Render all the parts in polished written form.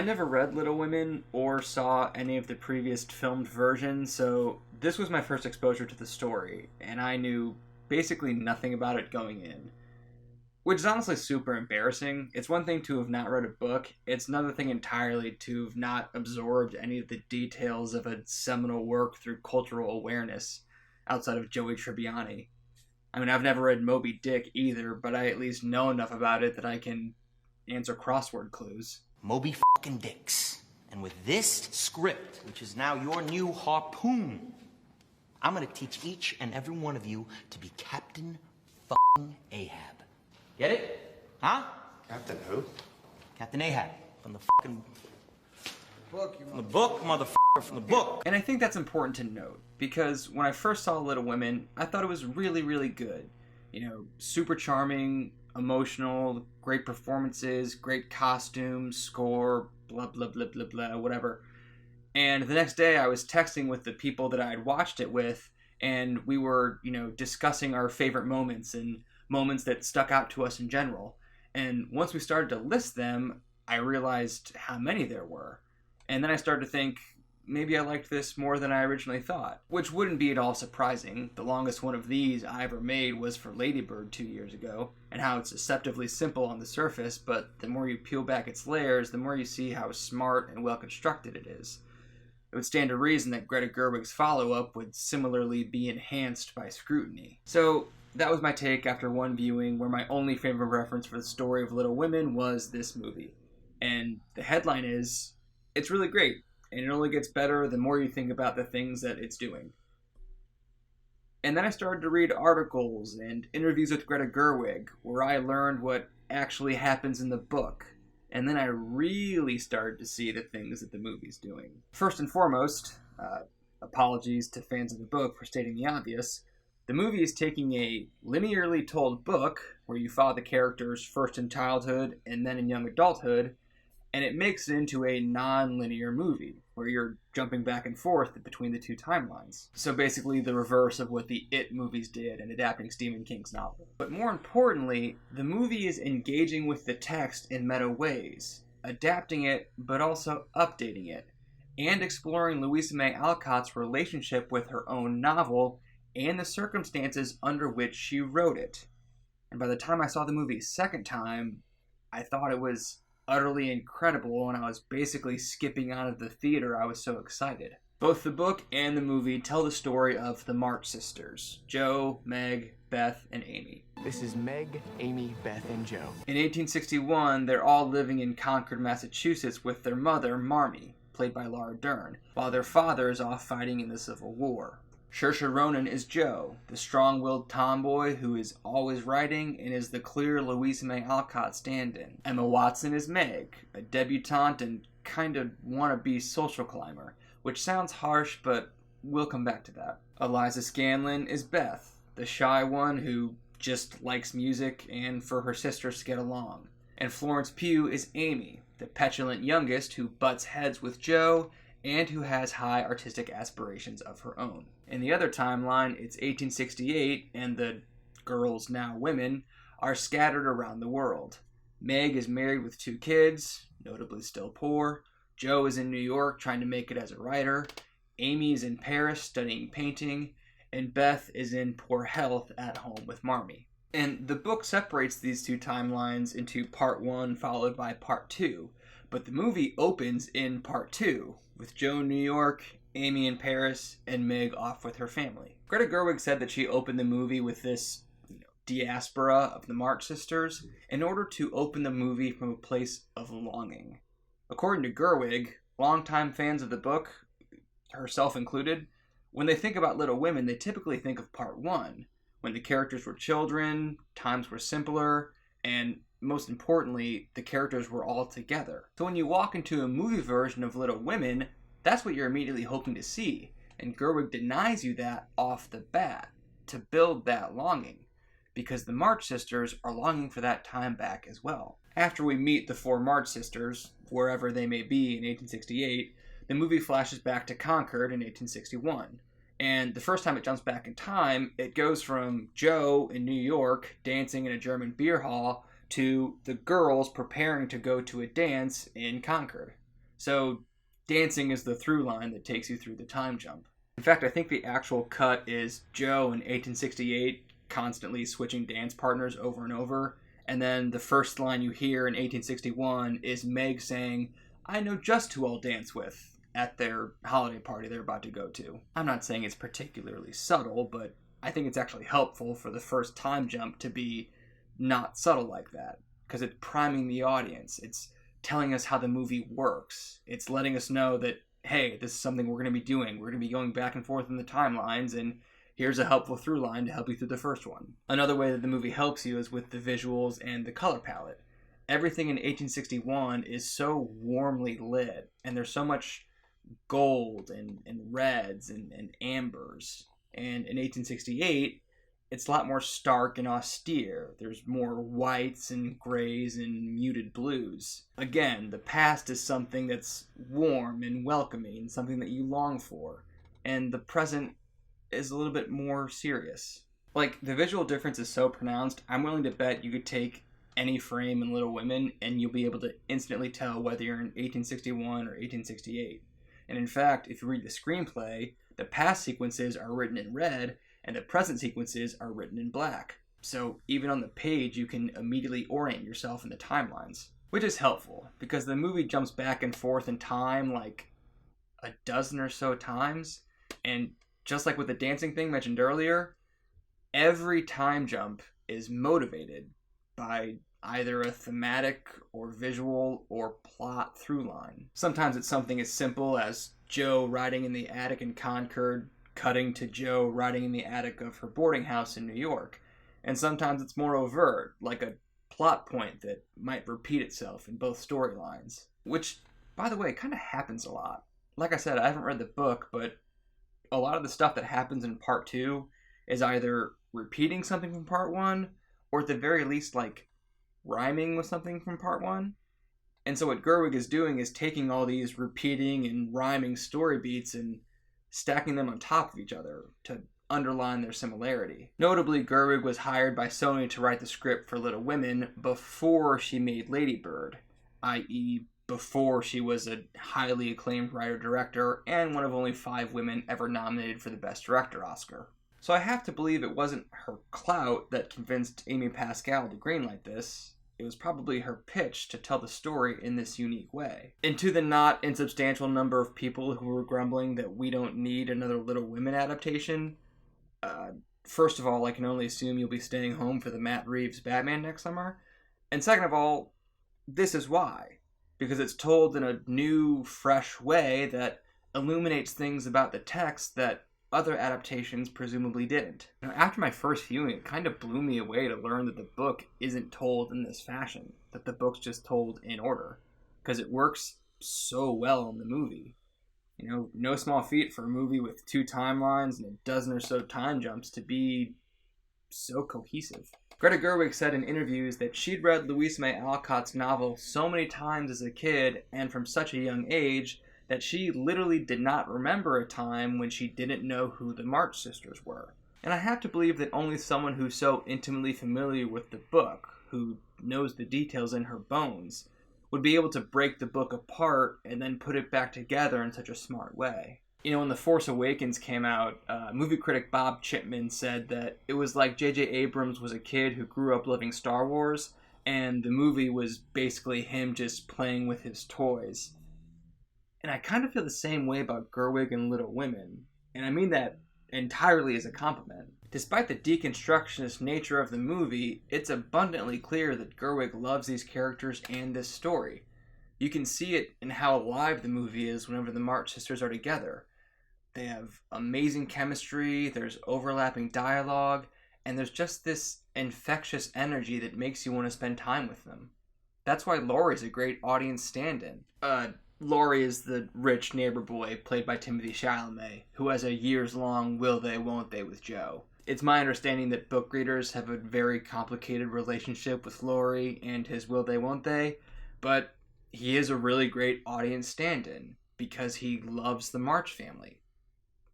I never read Little Women or saw any of the previous filmed versions, so this was my first exposure to the story, and I knew basically nothing about it going in. Which is honestly super embarrassing. It's one thing to have not read a book, it's another thing entirely to have not absorbed any of the details of a seminal work through cultural awareness outside of Joey Tribbiani. I mean, I've never read Moby Dick either, but I at least know enough about it that I can answer crossword clues. Moby fucking Dicks. And with this script, which is now your new harpoon, I'm gonna teach each and every one of you to be Captain fucking Ahab. Get it? Huh? Captain who? Captain Ahab. From the fucking book, from the book, motherfucker, from the book. And I think that's important to note, because when I first saw Little Women, I thought it was really, really good. You know, super charming, emotional, great performances, great costumes, score, blah, blah, blah, blah, blah, whatever. And the next day I was texting with the people that I had watched it with, and we were, discussing our favorite moments and moments that stuck out to us in general. And once we started to list them, I realized how many there were. And then I started to think, maybe I liked this more than I originally thought. Which wouldn't be at all surprising. The longest one of these I ever made was for Lady Bird 2 years ago, and how it's deceptively simple on the surface, but the more you peel back its layers, the more you see how smart and well constructed it is. It would stand to reason that Greta Gerwig's follow-up would similarly be enhanced by scrutiny. So that was my take after one viewing, where my only favorite reference for the story of Little Women was this movie. And the headline is, it's really great, and it only gets better the more you think about the things that it's doing. And then I started to read articles and interviews with Greta Gerwig, where I learned what actually happens in the book. And then I really started to see the things that the movie's doing. First and foremost, apologies to fans of the book for stating the obvious, the movie is taking a linearly told book, where you follow the characters first in childhood and then in young adulthood, and it makes it into a non-linear movie, where you're jumping back and forth between the two timelines. So basically the reverse of what the It movies did in adapting Stephen King's novel. But more importantly, the movie is engaging with the text in meta ways, adapting it, but also updating it, and exploring Louisa May Alcott's relationship with her own novel and the circumstances under which she wrote it. And by the time I saw the movie a second time, I thought it was utterly incredible, and I was basically skipping out of the theater. I was so excited. Both the book and the movie tell the story of the March sisters, Jo, Meg, Beth, and Amy. This is Meg, Amy, Beth, and Jo. In 1861, they're all living in Concord, Massachusetts with their mother, Marmee, played by Laura Dern, while their father is off fighting in the Civil War. Saoirse Ronan is Jo, the strong-willed tomboy who is always writing and is the clear Louisa May Alcott stand-in. Emma Watson is Meg, a debutante and kind of wannabe social climber, which sounds harsh, but we'll come back to that. Eliza Scanlon is Beth, the shy one who just likes music and for her sisters to get along. And Florence Pugh is Amy, the petulant youngest who butts heads with Jo and who has high artistic aspirations of her own. In the other timeline, it's 1868, and the girls, now women, are scattered around the world. Meg is married with 2 kids, notably still poor. Jo is in New York trying to make it as a writer. Amy is in Paris studying painting. And Beth is in poor health at home with Marmee. And the book separates these 2 timelines into part 1 followed by part 2. But the movie opens in part 2, with Jo in New York, Amy in Paris, and Meg off with her family. Greta Gerwig said that she opened the movie with this diaspora of the March sisters in order to open the movie from a place of longing. According to Gerwig, longtime fans of the book, herself included, when they think about Little Women, they typically think of part 1, when the characters were children, times were simpler, and most importantly, the characters were all together. So when you walk into a movie version of Little Women, that's what you're immediately hoping to see, and Gerwig denies you that off the bat to build that longing, because the March sisters are longing for that time back as well. After we meet the 4 March sisters, wherever they may be in 1868, the movie flashes back to Concord in 1861. And the first time it jumps back in time, it goes from Jo in New York dancing in a German beer hall to the girls preparing to go to a dance in Concord. So dancing is the through line that takes you through the time jump. In fact, I think the actual cut is Joe in 1868 constantly switching dance partners over and over, and then the first line you hear in 1861 is Meg saying, "I know just who I'll dance with," at their holiday party they're about to go to. I'm not saying it's particularly subtle, but I think it's actually helpful for the first time jump to be not subtle like that, because it's priming the audience. It's telling us how the movie works. It's letting us know that, hey, this is something we're going to be doing. We're going to be going back and forth in the timelines, and here's a helpful through line to help you through the first one. Another way that the movie helps you is with the visuals and the color palette. Everything in 1861 is so warmly lit, and there's so much gold and reds and ambers. And in 1868, it's a lot more stark and austere. There's more whites and grays and muted blues. Again, the past is something that's warm and welcoming, something that you long for. And the present is a little bit more serious. Like, the visual difference is so pronounced, I'm willing to bet you could take any frame in Little Women and you'll be able to instantly tell whether you're in 1861 or 1868. And in fact, if you read the screenplay, the past sequences are written in red and the present sequences are written in black. So even on the page, you can immediately orient yourself in the timelines, which is helpful because the movie jumps back and forth in time like a dozen or so times. And just like with the dancing thing mentioned earlier, every time jump is motivated by either a thematic or visual or plot through line. Sometimes it's something as simple as Joe riding in the attic in Concord, cutting to Joe riding in the attic of her boarding house in New York. And sometimes it's more overt, like a plot point that might repeat itself in both storylines. Which, by the way, kind of happens a lot. Like I said, I haven't read the book, but a lot of the stuff that happens in part 2 is either repeating something from part 1, or at the very least, like, rhyming with something from part 1. And so what Gerwig is doing is taking all these repeating and rhyming story beats and stacking them on top of each other to underline their similarity. Notably, Gerwig was hired by Sony to write the script for Little Women before she made Lady Bird, i.e. before she was a highly acclaimed writer-director and one of only 5 women ever nominated for the Best Director Oscar. So I have to believe it wasn't her clout that convinced Amy Pascal to greenlight this. It was probably her pitch to tell the story in this unique way. And to the not insubstantial number of people who were grumbling that we don't need another Little Women adaptation, first of all, I can only assume you'll be staying home for the Matt Reeves Batman next summer. And second of all, this is why. Because it's told in a new, fresh way that illuminates things about the text that other adaptations presumably didn't. Now, after my first viewing, it kind of blew me away to learn that the book isn't told in this fashion, that the book's just told in order, because it works so well in the movie. You know, no small feat for a movie with 2 timelines and a dozen or so time jumps to be so cohesive. Greta Gerwig said in interviews that she'd read Louisa May Alcott's novel so many times as a kid and from such a young age that she literally did not remember a time when she didn't know who the March sisters were. And I have to believe that only someone who's so intimately familiar with the book, who knows the details in her bones, would be able to break the book apart and then put it back together in such a smart way. You know, when The Force Awakens came out, movie critic Bob Chipman said that it was like J.J. Abrams was a kid who grew up loving Star Wars, and the movie was basically him just playing with his toys. And I kind of feel the same way about Gerwig and Little Women, and I mean that entirely as a compliment. Despite the deconstructionist nature of the movie, it's abundantly clear that Gerwig loves these characters and this story. You can see it in how alive the movie is whenever the March sisters are together. They have amazing chemistry, there's overlapping dialogue, and there's just this infectious energy that makes you want to spend time with them. That's why Laurie's a great audience stand-in. Laurie is the rich neighbor boy played by Timothée Chalamet, who has a years-long will they, won't they with Joe. It's my understanding that book readers have a very complicated relationship with Laurie and his will they, won't they, but he is a really great audience stand-in because he loves the March family.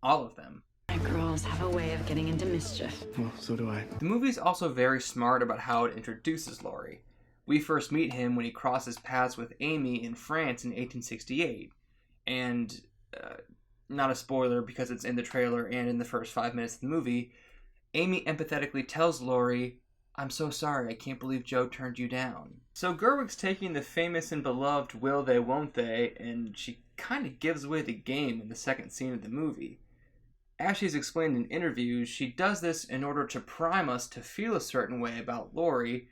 All of them. Girls have a way of getting into mischief. Well, so do I. The movie's also very smart about how it introduces Laurie. We first meet him when he crosses paths with Amy in France in 1868. And, not a spoiler because it's in the trailer and in the first 5 minutes of the movie, Amy empathetically tells Laurie, "I'm so sorry, I can't believe Joe turned you down." So Gerwig's taking the famous and beloved will they, won't they, and she kind of gives away the game in the second scene of the movie. As she's explained in interviews, she does this in order to prime us to feel a certain way about Laurie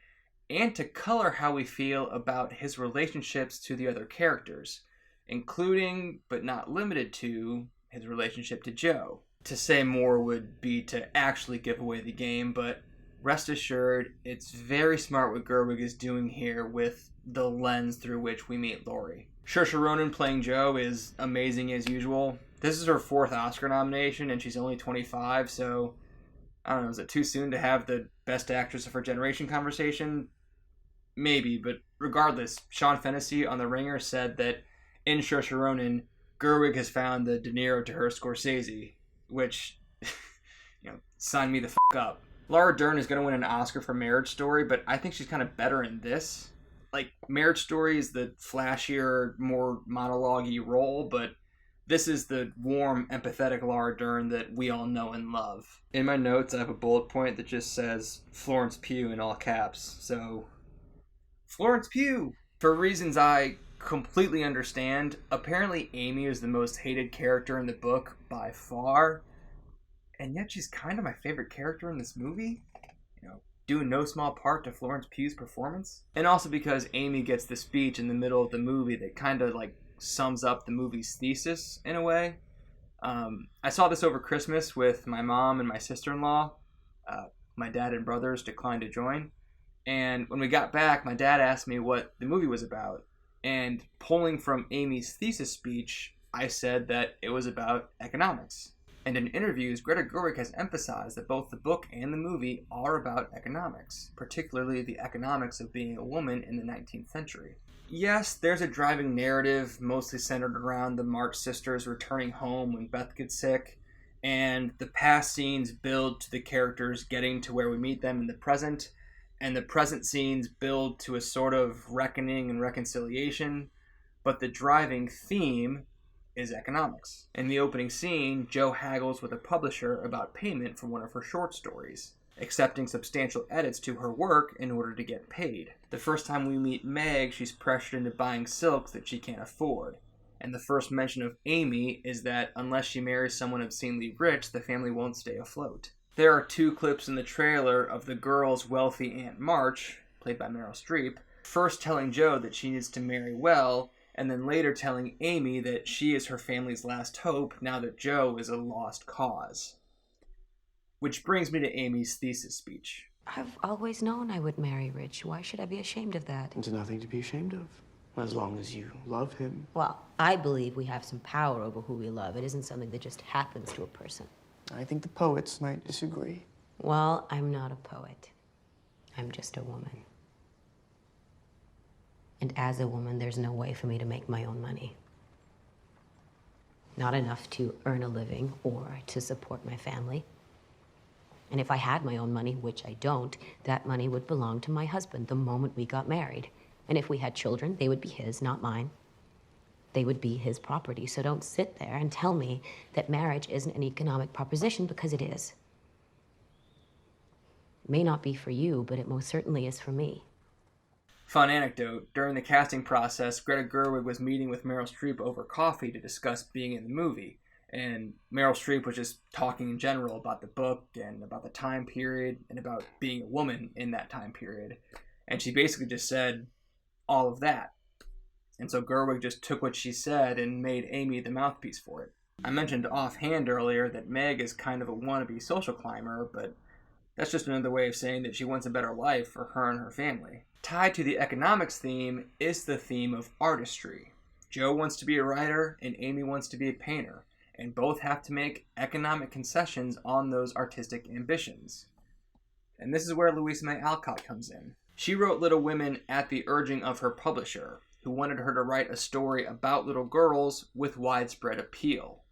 and to color how we feel about his relationships to the other characters, including, but not limited to, his relationship to Joe. To say more would be to actually give away the game, but rest assured, it's very smart what Gerwig is doing here with the lens through which we meet Laurie. Saoirse Ronan playing Joe is amazing as usual. This is her 4th Oscar nomination, and she's only 25, so I don't know, is it too soon to have the Best Actress of Her Generation conversation? Maybe, but regardless, Sean Fennessy on The Ringer said that in Saoirse Ronan, Gerwig has found the De Niro to her Scorsese, which, sign me the f*** up. Laura Dern is going to win an Oscar for Marriage Story, but I think she's kind of better in this. Like, Marriage Story is the flashier, more monologue-y role, but this is the warm, empathetic Laura Dern that we all know and love. In my notes, I have a bullet point that just says Florence Pugh in all caps, so Florence Pugh! For reasons I completely understand, apparently Amy is the most hated character in the book by far, and yet she's kind of my favorite character in this movie, due in no small part to Florence Pugh's performance. And also because Amy gets the speech in the middle of the movie that kind of sums up the movie's thesis in a way. I saw this over Christmas with my mom and my sister-in-law. My dad and brothers declined to join. And when we got back, my dad asked me what the movie was about. And pulling from Amy's thesis speech, I said that it was about economics. And in interviews, Greta Gerwig has emphasized that both the book and the movie are about economics, particularly the economics of being a woman in the 19th century. Yes, there's a driving narrative mostly centered around the March sisters returning home when Beth gets sick, and the past scenes build to the characters getting to where we meet them in the present, and the present scenes build to a sort of reckoning and reconciliation, but the driving theme is economics. In the opening scene, Jo haggles with a publisher about payment for one of her short stories, accepting substantial edits to her work in order to get paid. The first time we meet Meg, she's pressured into buying silks that she can't afford. And the first mention of Amy is that unless she marries someone obscenely rich, the family won't stay afloat. There are 2 clips in the trailer of the girl's wealthy Aunt March, played by Meryl Streep, first telling Jo that she needs to marry well, and then later telling Amy that she is her family's last hope now that Jo is a lost cause. Which brings me to Amy's thesis speech. I've always known I would marry Rich. Why should I be ashamed of that? There's nothing to be ashamed of, as long as you love him. Well, I believe we have some power over who we love. It isn't something that just happens to a person. I think the poets might disagree. Well, I'm not a poet. I'm just a woman. And as a woman, there's no way for me to make my own money. Not enough to earn a living or to support my family. And if I had my own money, which I don't, that money would belong to my husband the moment we got married. And if we had children, they would be his, not mine. They would be his property. So don't sit there and tell me that marriage isn't an economic proposition, because it is. It may not be for you, but it most certainly is for me. Fun anecdote, during the casting process, Greta Gerwig was meeting with Meryl Streep over coffee to discuss being in the movie. And Meryl Streep was just talking in general about the book and about the time period and about being a woman in that time period. And she basically just said all of that. And so Gerwig just took what she said and made Amy the mouthpiece for it. I mentioned offhand earlier that Meg is kind of a wannabe social climber, but that's just another way of saying that she wants a better life for her and her family. Tied to the economics theme is the theme of artistry. Jo wants to be a writer and Amy wants to be a painter, and both have to make economic concessions on those artistic ambitions. And this is where Louisa May Alcott comes in. She wrote Little Women at the urging of her publisher, who wanted her to write a story about little girls with widespread appeal.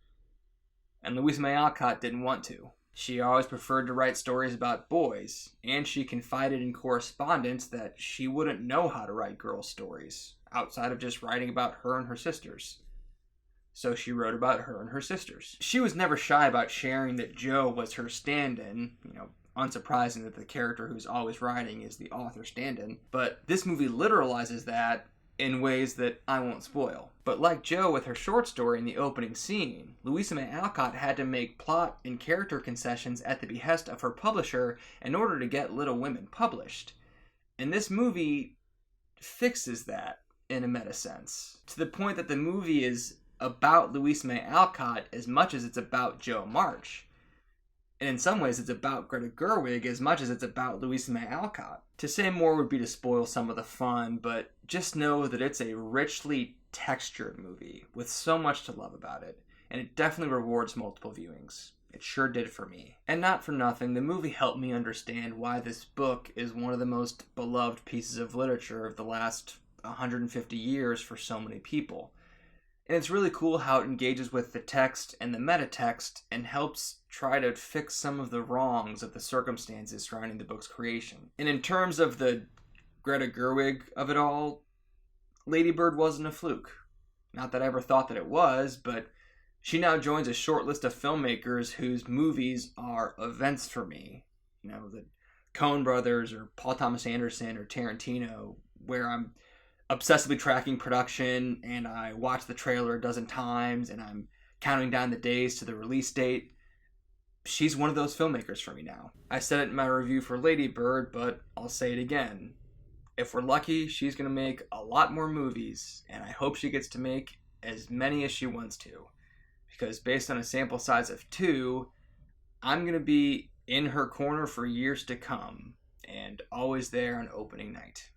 And Louisa May Alcott didn't want to. She always preferred to write stories about boys, and she confided in correspondence that she wouldn't know how to write girl stories, outside of just writing about her and her sisters. So she wrote about her and her sisters. She was never shy about sharing that Joe was her stand-in, unsurprising that the character who's always writing is the author stand-in, but this movie literalizes that in ways that I won't spoil. But like Joe with her short story in the opening scene, Louisa May Alcott had to make plot and character concessions at the behest of her publisher in order to get Little Women published. And this movie fixes that in a meta sense, to the point that the movie is about Louisa May Alcott as much as it's about Joe March. And in some ways, it's about Greta Gerwig as much as it's about Louisa May Alcott. To say more would be to spoil some of the fun, but just know that it's a richly textured movie with so much to love about it, and it definitely rewards multiple viewings. It sure did for me. And not for nothing, the movie helped me understand why this book is one of the most beloved pieces of literature of the last 150 years for so many people. And it's really cool how it engages with the text and the meta-text and helps try to fix some of the wrongs of the circumstances surrounding the book's creation. And in terms of the Greta Gerwig of it all, Lady Bird wasn't a fluke. Not that I ever thought that it was, but she now joins a short list of filmmakers whose movies are events for me. The Coen brothers or Paul Thomas Anderson or Tarantino, where I'm obsessively tracking production and I watch the trailer a dozen times and I'm counting down the days to the release date. She's one of those filmmakers for me now. I said it in my review for Lady Bird, but I'll say it again. If we're lucky, she's going to make a lot more movies, and I hope she gets to make as many as she wants to. Because based on a sample size of 2, I'm going to be in her corner for years to come, and always there on opening night.